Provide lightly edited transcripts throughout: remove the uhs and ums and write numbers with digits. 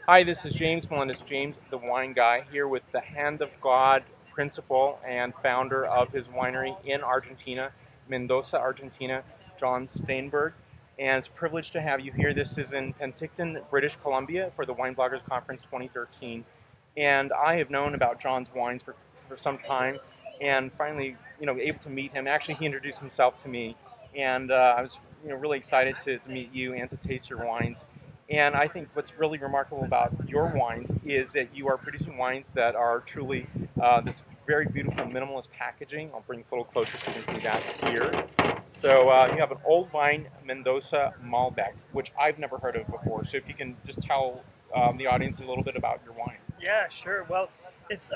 Hi, this is James Melendez, James the Wine Guy, here with the Hand of God principal and founder of his winery in Argentina, Mendoza, Argentina, Jon Staenberg. And it's a privilege to have you here. This is in Penticton, British Columbia for the Wine Bloggers Conference 2013. And I have known about Jon's wines for some time and finally, able to meet him. Actually, he introduced himself to me. And I was, really excited to meet you and to taste your wines. And I think what's really remarkable about your wines is that you are producing wines that are truly this very beautiful minimalist packaging. I'll bring this a little closer so you can see that here. So you have an Old Vine Mendoza Malbec, which I've never heard of before. So if you can just tell the audience a little bit about your wine. Yeah, sure. Well,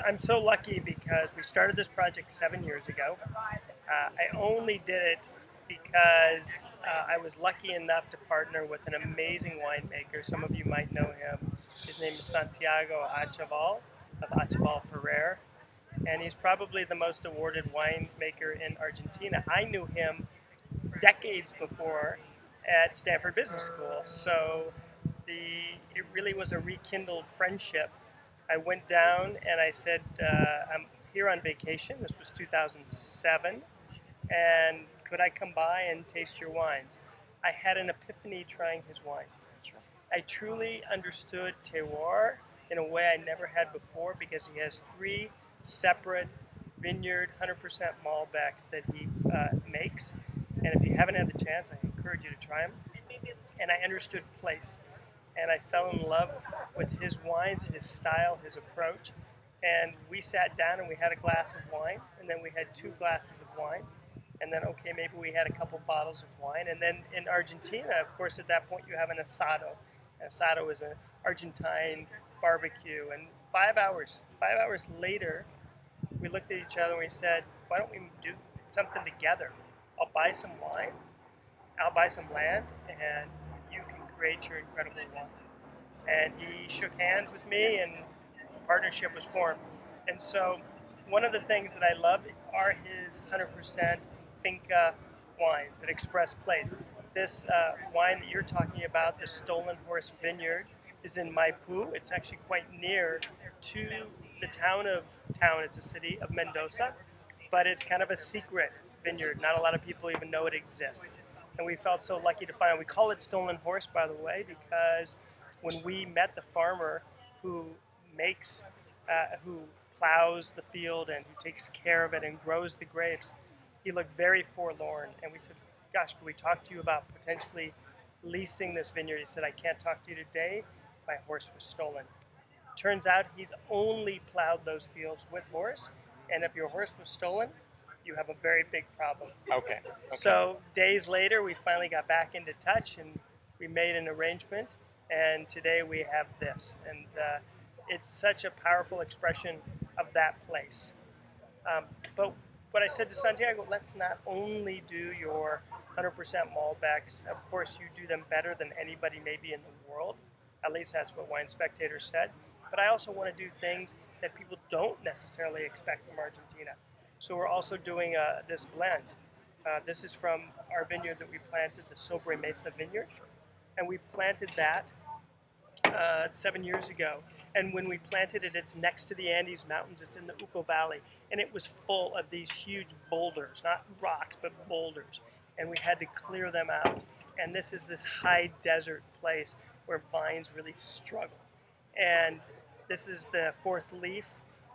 I'm so lucky because we started this project 7 years ago. I only did it because I was lucky enough to partner with an amazing winemaker. Some of you might know him. His name is Santiago Achaval of Achaval Ferrer, and he's probably the most awarded winemaker in Argentina. I knew him decades before at Stanford Business School, so it really was a rekindled friendship. I went down and I said, I'm here on vacation. This was 2007. And could I come by and taste your wines? I had an epiphany trying his wines. I truly understood terroir in a way I never had before because he has three separate vineyard 100% Malbecs that he makes. And if you haven't had the chance, I encourage you to try them. And I understood place. And I fell in love with his wines, his style, his approach. And we sat down and we had a glass of wine, and then we had two glasses of wine, and then okay, maybe we had a couple bottles of wine, and then in Argentina, of course, at that point you have an asado. An asado is an Argentine barbecue, and 5 hours later, we looked at each other and we said, why don't we do something together? I'll buy some wine, I'll buy some land, and you can create your incredible wine. And he shook hands with me, and the partnership was formed. And so, one of the things that I love are his 100% Finca wines that express place. This wine that you're talking about, the Stolen Horse Vineyard, is in Maipú. It's actually quite near to the town. It's a city of Mendoza, but it's kind of a secret vineyard. Not a lot of people even know it exists. And we felt so lucky to find it. We call it Stolen Horse, by the way, because when we met the farmer who makes, who plows the field and who takes care of it and grows the grapes, he looked very forlorn. And we said, gosh, could we talk to you about potentially leasing this vineyard? He said, I can't talk to you today. My horse was stolen. Turns out he's only plowed those fields with horse. And if your horse was stolen, you have a very big problem. Okay. So days later, we finally got back into touch and we made an arrangement. And today we have this. And it's such a powerful expression of that place. But what I said to Santiago, let's not only do your 100% Malbecs. Of course, you do them better than anybody maybe in the world. At least that's what Wine Spectator said. But I also want to do things that people don't necessarily expect from Argentina. So we're also doing this blend. This is from our vineyard that we planted, the Sobre Mesa vineyard. And we planted that 7 years ago. And when we planted it, it's next to the Andes Mountains. It's in the Uco Valley. And it was full of these huge boulders, not rocks, but boulders. And we had to clear them out. And this is this high desert place where vines really struggle. And this is the fourth leaf.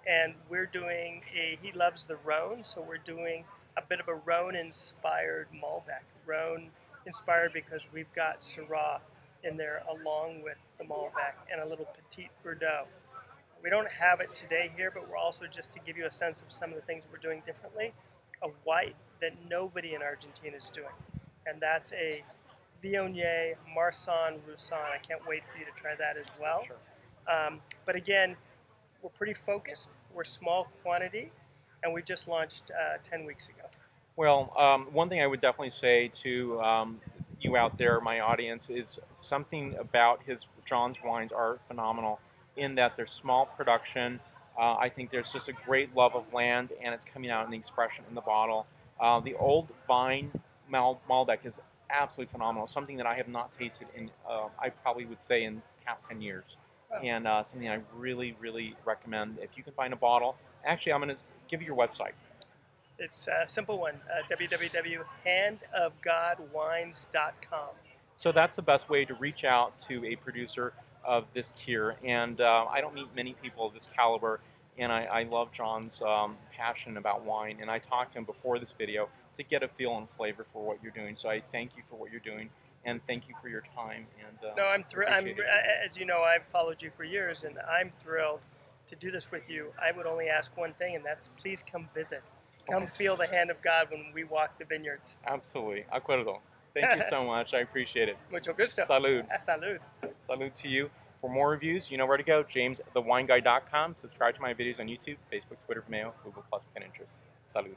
And we're doing he loves the Rhone, so we're doing a bit of a Rhone-inspired Malbec. Rhone inspired because we've got Syrah in there along with the Malbec and a little Petit Verdot. We don't have it today here, but we're also, just to give you a sense of some of the things that we're doing differently, a white that nobody in Argentina is doing. And that's a Viognier Marsanne Roussanne. I can't wait for you to try that as well. Sure. But again, we're pretty focused. We're small quantity, and we just launched 10 weeks ago. Well, one thing I would definitely say to you out there, my audience, is something about Jon's wines are phenomenal in that they're small production. I think there's just a great love of land, and it's coming out in the expression in the bottle. The Old Vine Malbec is absolutely phenomenal. Something that I have not tasted in, I probably would say, in the past 10 years. Wow. and something I really, really recommend. If you can find a bottle, actually, I'm going to give you your website. It's a simple one, www.handofgodwines.com. So that's the best way to reach out to a producer of this tier. And I don't meet many people of this caliber, and I love Jon's passion about wine. And I talked to him before this video to get a feel and flavor for what you're doing. So I thank you for what you're doing, and thank you for your time. And No, I'm thrilled. appreciate it. As you know, I've followed you for years, and I'm thrilled to do this with you. I would only ask one thing, and that's please come visit. Come Okay. feel the hand of God when we walk the vineyards. Absolutely. Acuerdo. Thank you so much. I appreciate it. Mucho gusto. Salud. Salud. Salud to you. For more reviews, you know where to go. JamesTheWineGuy.com. Subscribe to my videos on YouTube, Facebook, Twitter, Vimeo, Google+, Pinterest. Salud.